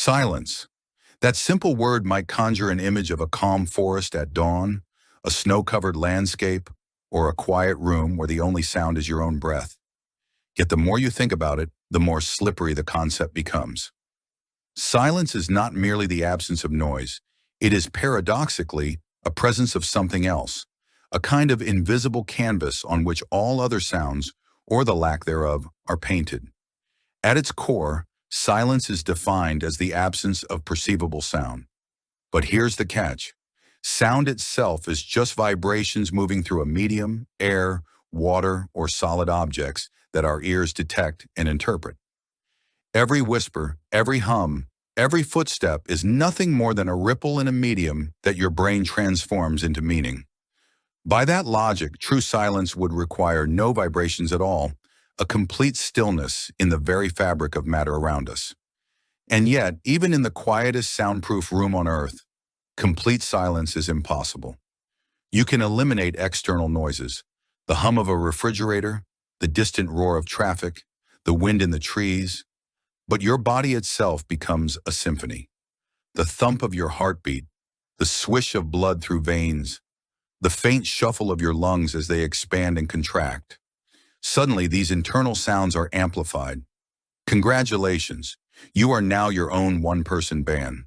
Silence. That simple word might conjure an image of a calm forest at dawn, a snow-covered landscape, or a quiet room where the only sound is your own breath. Yet the more you think about it, the more slippery the concept becomes. Silence is not merely the absence of noise. It is paradoxically a presence of something else, a kind of invisible canvas on which all other sounds, or the lack thereof, are painted. At its core, silence is defined as the absence of perceivable sound. But here's the catch. Sound itself is just vibrations moving through a medium, air, water, or solid objects that our ears detect and interpret. Every whisper, every hum, every footstep is nothing more than a ripple in a medium that your brain transforms into meaning. By that logic, true silence would require no vibrations at all, a complete stillness in the very fabric of matter around us. And yet, even in the quietest soundproof room on Earth, complete silence is impossible. You can eliminate external noises, the hum of a refrigerator, the distant roar of traffic, the wind in the trees, but your body itself becomes a symphony. The thump of your heartbeat, the swish of blood through veins, the faint shuffle of your lungs as they expand and contract. Suddenly, these internal sounds are amplified. Congratulations, you are now your own one-person band.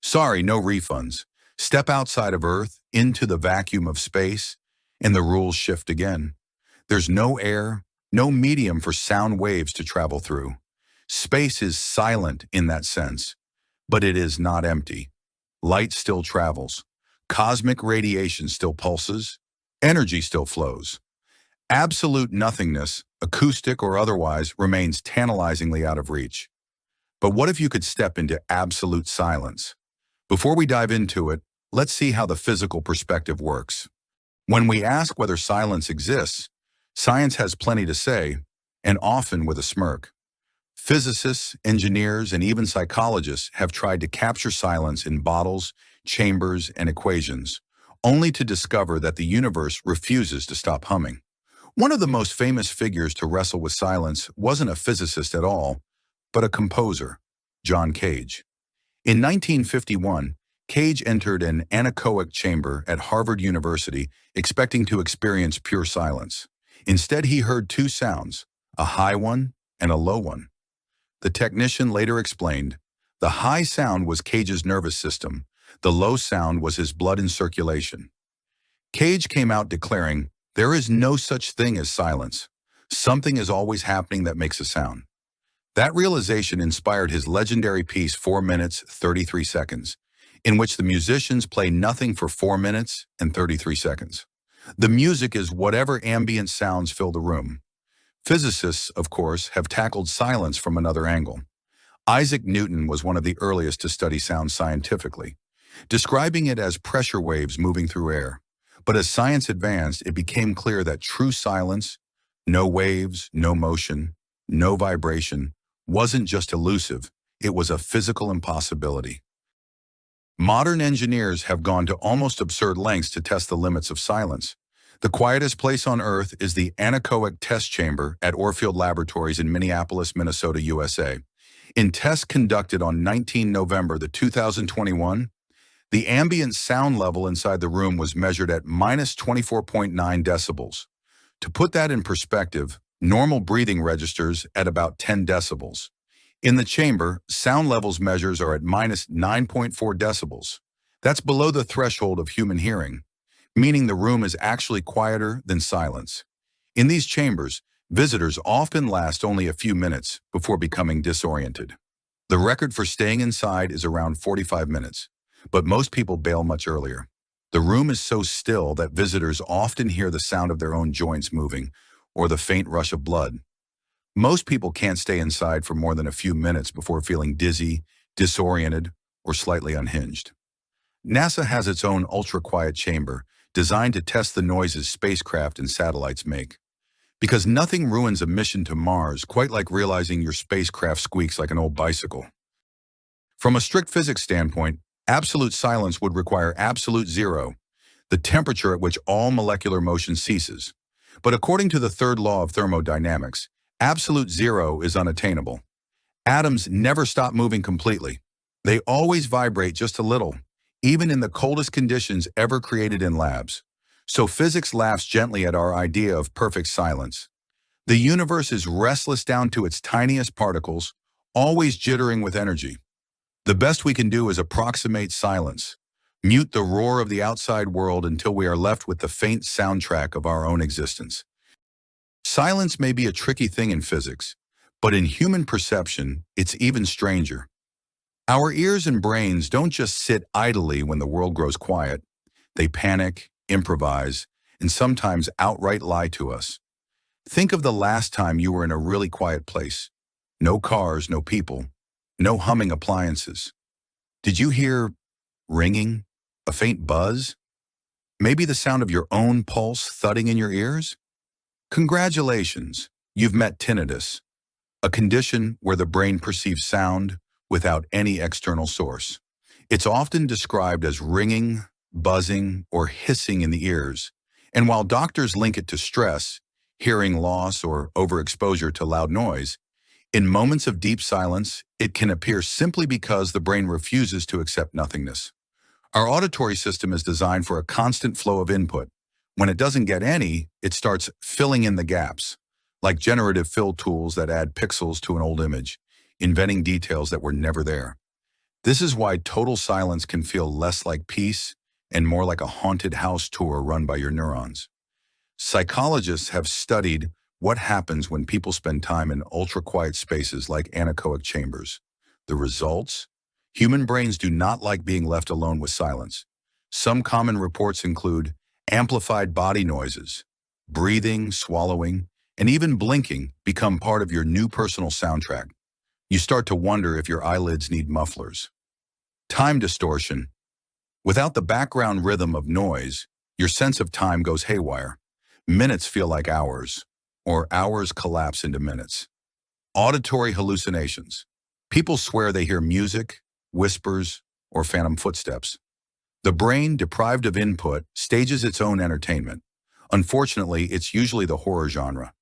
Sorry, no refunds. Step outside of Earth, into the vacuum of space, and the rules shift again. There's no air, no medium for sound waves to travel through. Space is silent in that sense, but it is not empty. Light still travels. Cosmic radiation still pulses. Energy still flows. Absolute nothingness, acoustic or otherwise, remains tantalizingly out of reach. But what if you could step into absolute silence? Before we dive into it, let's see how the physical perspective works. When we ask whether silence exists, science has plenty to say, and often with a smirk. Physicists, engineers, and even psychologists have tried to capture silence in bottles, chambers, and equations, only to discover that the universe refuses to stop humming. One of the most famous figures to wrestle with silence wasn't a physicist at all, but a composer, John Cage. In 1951, Cage entered an anechoic chamber at Harvard University expecting to experience pure silence. Instead, he heard two sounds, a high one and a low one. The technician later explained, the high sound was Cage's nervous system, the low sound was his blood in circulation. Cage came out declaring, there is no such thing as silence. Something is always happening that makes a sound. That realization inspired his legendary piece 4 minutes, 33 seconds, in which the musicians play nothing for 4 minutes and 33 seconds. The music is whatever ambient sounds fill the room. Physicists, of course, have tackled silence from another angle. Isaac Newton was one of the earliest to study sound scientifically, describing it as pressure waves moving through air. But as science advanced, it became clear that true silence, no waves, no motion, no vibration, wasn't just elusive, it was a physical impossibility. Modern engineers have gone to almost absurd lengths to test the limits of silence. The quietest place on Earth is the anechoic test chamber at Orfield Laboratories in Minneapolis, Minnesota, USA. In tests conducted on 19 November 2021, the ambient sound level inside the room was measured at minus 24.9 decibels. To put that in perspective, normal breathing registers at about 10 decibels. In the chamber, sound levels measures are at minus 9.4 decibels. That's below the threshold of human hearing, meaning the room is actually quieter than silence. In these chambers, visitors often last only a few minutes before becoming disoriented. The record for staying inside is around 45 minutes, but most people bail much earlier. The room is so still that visitors often hear the sound of their own joints moving or the faint rush of blood. Most people can't stay inside for more than a few minutes before feeling dizzy, disoriented, or slightly unhinged. NASA has its own ultra-quiet chamber designed to test the noises spacecraft and satellites make. Because nothing ruins a mission to Mars quite like realizing your spacecraft squeaks like an old bicycle. From a strict physics standpoint, absolute silence would require absolute zero, the temperature at which all molecular motion ceases. But according to the third law of thermodynamics, absolute zero is unattainable. Atoms never stop moving completely. They always vibrate just a little, even in the coldest conditions ever created in labs. So physics laughs gently at our idea of perfect silence. The universe is restless down to its tiniest particles, always jittering with energy. The best we can do is approximate silence, mute the roar of the outside world until we are left with the faint soundtrack of our own existence. Silence may be a tricky thing in physics, but in human perception, it's even stranger. Our ears and brains don't just sit idly when the world grows quiet. They panic, improvise, and sometimes outright lie to us. Think of the last time you were in a really quiet place. No cars, no people, no humming appliances. Did you hear ringing? A faint buzz? Maybe the sound of your own pulse thudding in your ears? Congratulations, you've met tinnitus, a condition where the brain perceives sound without any external source. It's often described as ringing, buzzing, or hissing in the ears, and while doctors link it to stress, hearing loss, or overexposure to loud noise, in moments of deep silence, it can appear simply because the brain refuses to accept nothingness. Our auditory system is designed for a constant flow of input. When it doesn't get any, it starts filling in the gaps, like generative fill tools that add pixels to an old image, inventing details that were never there. This is why total silence can feel less like peace and more like a haunted house tour run by your neurons. Psychologists have studied what happens when people spend time in ultra-quiet spaces like anechoic chambers. The results? Human brains do not like being left alone with silence. Some common reports include amplified body noises, breathing, swallowing, and even blinking become part of your new personal soundtrack. You start to wonder if your eyelids need mufflers. Time distortion. Without the background rhythm of noise, your sense of time goes haywire. Minutes feel like hours, or hours collapse into minutes. Auditory hallucinations. People swear they hear music, whispers, or phantom footsteps. The brain, deprived of input, stages its own entertainment. Unfortunately, it's usually the horror genre.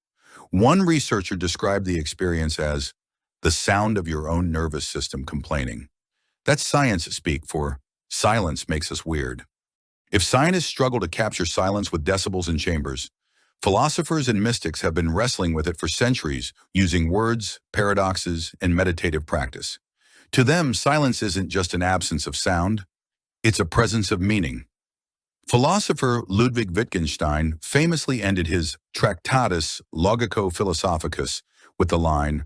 One researcher described the experience as the sound of your own nervous system complaining. That's science speak for silence makes us weird. If scientists struggle to capture silence with decibels and chambers, philosophers and mystics have been wrestling with it for centuries using words, paradoxes, and meditative practice. To them, silence isn't just an absence of sound, it's a presence of meaning. Philosopher Ludwig Wittgenstein famously ended his Tractatus Logico-Philosophicus with the line,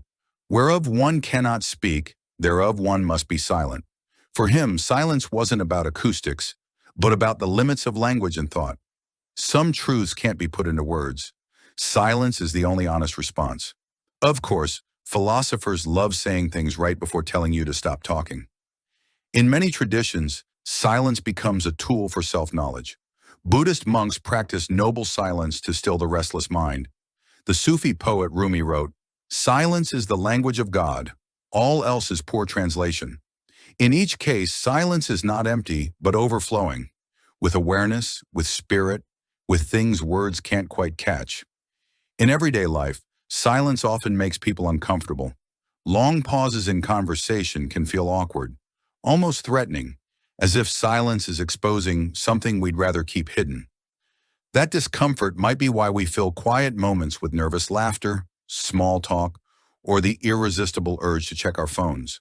"Whereof one cannot speak, thereof one must be silent." For him, silence wasn't about acoustics, but about the limits of language and thought. Some truths can't be put into words. Silence is the only honest response. Of course, philosophers love saying things right before telling you to stop talking. In many traditions, silence becomes a tool for self-knowledge. Buddhist monks practice noble silence to still the restless mind. The Sufi poet Rumi wrote, "Silence is the language of God. All else is poor translation." In each case, silence is not empty, but overflowing, with awareness, with spirit, with things words can't quite catch. In everyday life, silence often makes people uncomfortable. Long pauses in conversation can feel awkward, almost threatening, as if silence is exposing something we'd rather keep hidden. That discomfort might be why we fill quiet moments with nervous laughter, small talk, or the irresistible urge to check our phones.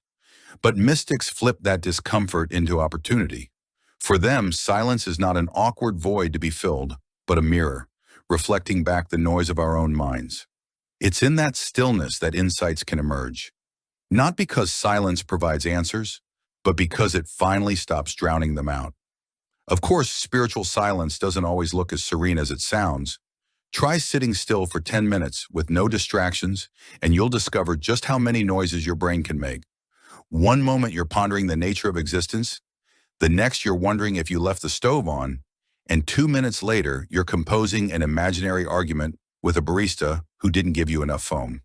But mystics flip that discomfort into opportunity. For them, silence is not an awkward void to be filled, but a mirror, reflecting back the noise of our own minds. It's in that stillness that insights can emerge. Not because silence provides answers, but because it finally stops drowning them out. Of course, spiritual silence doesn't always look as serene as it sounds. Try sitting still for 10 minutes with no distractions, and you'll discover just how many noises your brain can make. One moment you're pondering the nature of existence, the next you're wondering if you left the stove on, and 2 minutes later, you're composing an imaginary argument with a barista who didn't give you enough foam.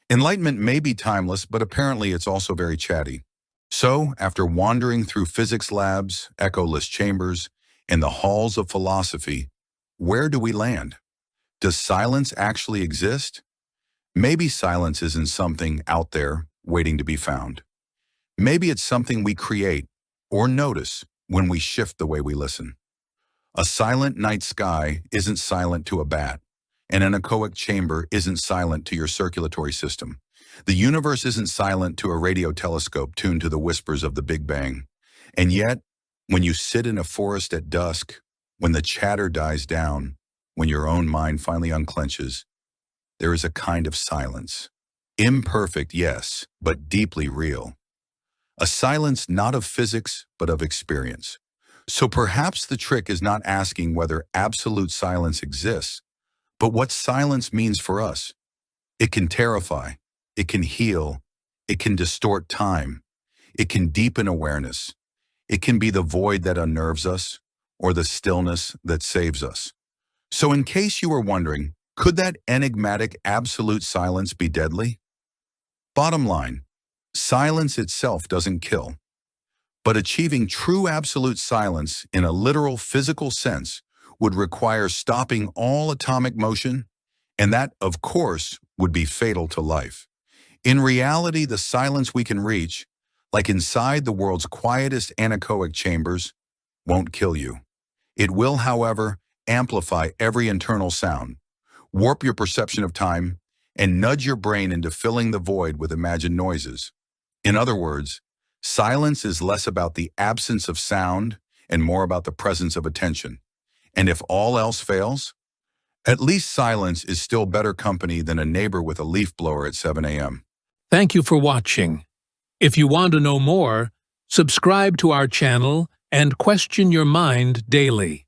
Enlightenment may be timeless, but apparently it's also very chatty. So, after wandering through physics labs, echoless chambers, and the halls of philosophy, where do we land? Does silence actually exist? Maybe silence isn't something out there waiting to be found. Maybe it's something we create or notice when we shift the way we listen. A silent night sky isn't silent to a bat, and an anechoic chamber isn't silent to your circulatory system. The universe isn't silent to a radio telescope tuned to the whispers of the Big Bang. And yet, when you sit in a forest at dusk, when the chatter dies down, when your own mind finally unclenches, there is a kind of silence. Imperfect, yes, but deeply real. A silence not of physics, but of experience. So perhaps the trick is not asking whether absolute silence exists, but what silence means for us. It can terrify, it can heal, it can distort time, it can deepen awareness, it can be the void that unnerves us, or the stillness that saves us. So in case you were wondering, could that enigmatic absolute silence be deadly? Bottom line, silence itself doesn't kill. But achieving true absolute silence in a literal physical sense would require stopping all atomic motion, and that, of course, would be fatal to life. In reality, the silence we can reach, like inside the world's quietest anechoic chambers, won't kill you. It will, however, amplify every internal sound, warp your perception of time, and nudge your brain into filling the void with imagined noises. In other words, silence is less about the absence of sound and more about the presence of attention. And if all else fails, at least silence is still better company than a neighbor with a leaf blower at 7 a.m. Thank you for watching. If you want to know more, subscribe to our channel and question your mind daily.